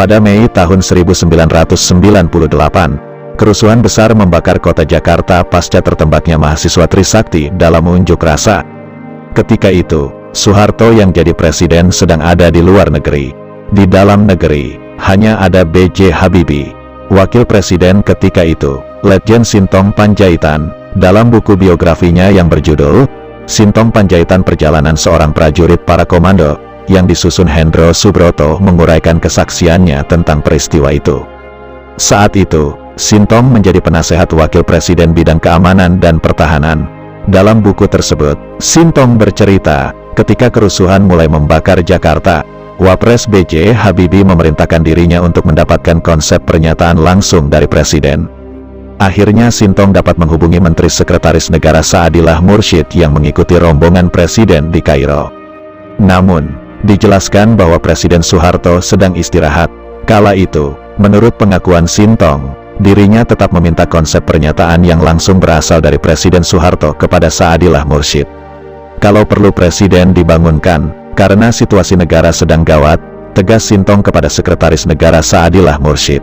Pada Mei tahun 1998, kerusuhan besar membakar kota Jakarta pasca tertembaknya mahasiswa Trisakti dalam unjuk rasa. Ketika itu, Soeharto yang jadi presiden sedang ada di luar negeri. Di dalam negeri, hanya ada B.J. Habibie, wakil presiden ketika itu, Letjen Sintong Panjaitan. Dalam buku biografinya yang berjudul Sintong Panjaitan Perjalanan Seorang Prajurit Para Komando, yang disusun Hendro Subroto, menguraikan kesaksiannya tentang peristiwa itu. Saat itu, Sintong menjadi penasehat wakil presiden bidang keamanan dan pertahanan. Dalam buku tersebut, Sintong bercerita, ketika kerusuhan mulai membakar Jakarta, Wapres B.J. Habibie memerintahkan dirinya untuk mendapatkan konsep pernyataan langsung dari presiden. Akhirnya Sintong dapat menghubungi Menteri Sekretaris Negara Saadillah Mursyid yang mengikuti rombongan presiden di Kairo. Namun, dijelaskan bahwa Presiden Soeharto sedang istirahat. Kala itu, menurut pengakuan Sintong, dirinya tetap meminta konsep pernyataan yang langsung berasal dari Presiden Soeharto kepada Saadillah Mursyid. Kalau perlu presiden dibangunkan, karena situasi negara sedang gawat, tegas Sintong kepada Sekretaris Negara Saadillah Mursyid.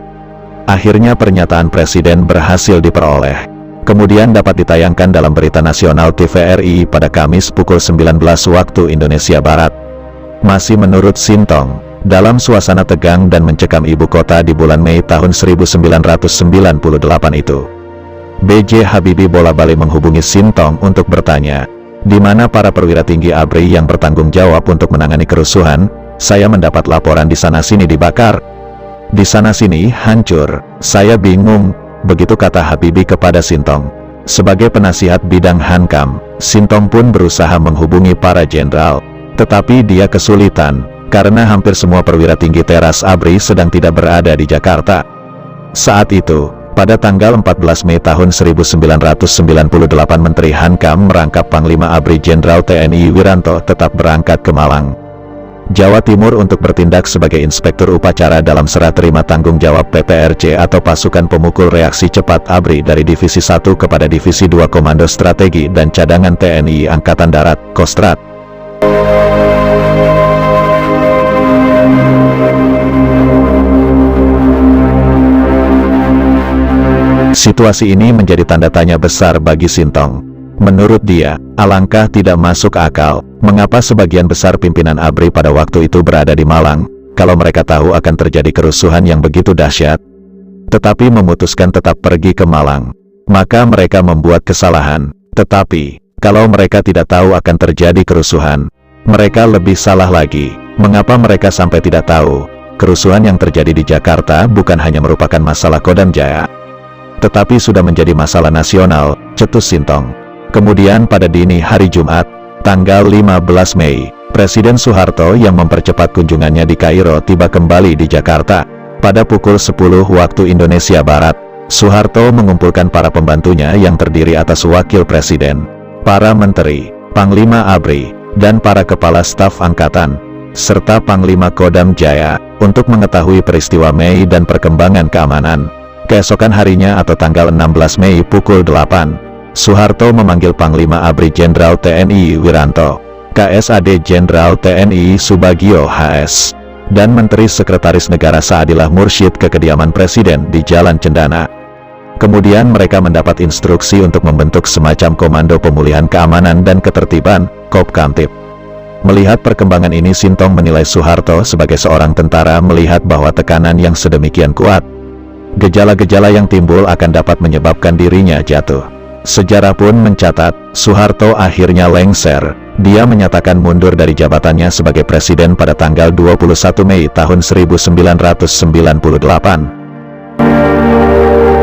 Akhirnya pernyataan presiden berhasil diperoleh. Kemudian dapat ditayangkan dalam berita nasional TVRI pada Kamis pukul 19 waktu Indonesia Barat. Masih menurut Sintong, dalam suasana tegang dan mencekam ibu kota di bulan Mei tahun 1998 itu, B.J. Habibie bola-balik menghubungi Sintong untuk bertanya, di mana para perwira tinggi ABRI yang bertanggung jawab untuk menangani kerusuhan? Saya mendapat laporan di sana-sini dibakar. Di sana-sini hancur, saya bingung, begitu kata Habibie kepada Sintong. Sebagai penasihat bidang Hankam, Sintong pun berusaha menghubungi para jenderal. Tetapi dia kesulitan, karena hampir semua perwira tinggi teras ABRI sedang tidak berada di Jakarta. Saat itu, pada tanggal 14 Mei tahun 1998 Menteri Hankam merangkap Panglima ABRI Jenderal TNI Wiranto tetap berangkat ke Malang, Jawa Timur untuk bertindak sebagai inspektur upacara dalam serah terima tanggung jawab PPRC atau Pasukan Pemukul Reaksi Cepat ABRI dari Divisi 1 kepada Divisi 2 Komando Strategi dan Cadangan TNI Angkatan Darat, Kostrad. Situasi ini menjadi tanda tanya besar bagi Sintong. Menurut dia, alangkah tidak masuk akal, mengapa sebagian besar pimpinan ABRI pada waktu itu berada di Malang, kalau mereka tahu akan terjadi kerusuhan yang begitu dahsyat, tetapi memutuskan tetap pergi ke Malang. Maka mereka membuat kesalahan. Tetapi, kalau mereka tidak tahu akan terjadi kerusuhan, mereka lebih salah lagi. Mengapa mereka sampai tidak tahu, kerusuhan yang terjadi di Jakarta bukan hanya merupakan masalah Kodam Jaya, tetapi sudah menjadi masalah nasional, cetus Sintong. Kemudian pada dini hari Jumat, tanggal 15 Mei, Presiden Soeharto yang mempercepat kunjungannya di Kairo tiba kembali di Jakarta. Pada pukul 10 waktu Indonesia Barat, Soeharto mengumpulkan para pembantunya yang terdiri atas wakil presiden, para menteri, Panglima ABRI, dan para kepala staf angkatan, serta Panglima Kodam Jaya, untuk mengetahui peristiwa Mei dan perkembangan keamanan. Keesokan harinya atau tanggal 16 Mei pukul 8, Soeharto memanggil Panglima ABRI Jenderal TNI Wiranto, KSAD Jenderal TNI Subagio HS, dan Menteri Sekretaris Negara Saadillah Mursyid ke kediaman Presiden di Jalan Cendana. Kemudian mereka mendapat instruksi untuk membentuk semacam Komando Pemulihan Keamanan dan Ketertiban, Kopkamtib. Melihat perkembangan ini, Sintong menilai Soeharto sebagai seorang tentara melihat bahwa tekanan yang sedemikian kuat, gejala-gejala yang timbul akan dapat menyebabkan dirinya jatuh. Sejarah pun mencatat, Soeharto akhirnya lengser. Dia menyatakan mundur dari jabatannya sebagai presiden pada tanggal 21 Mei tahun 1998.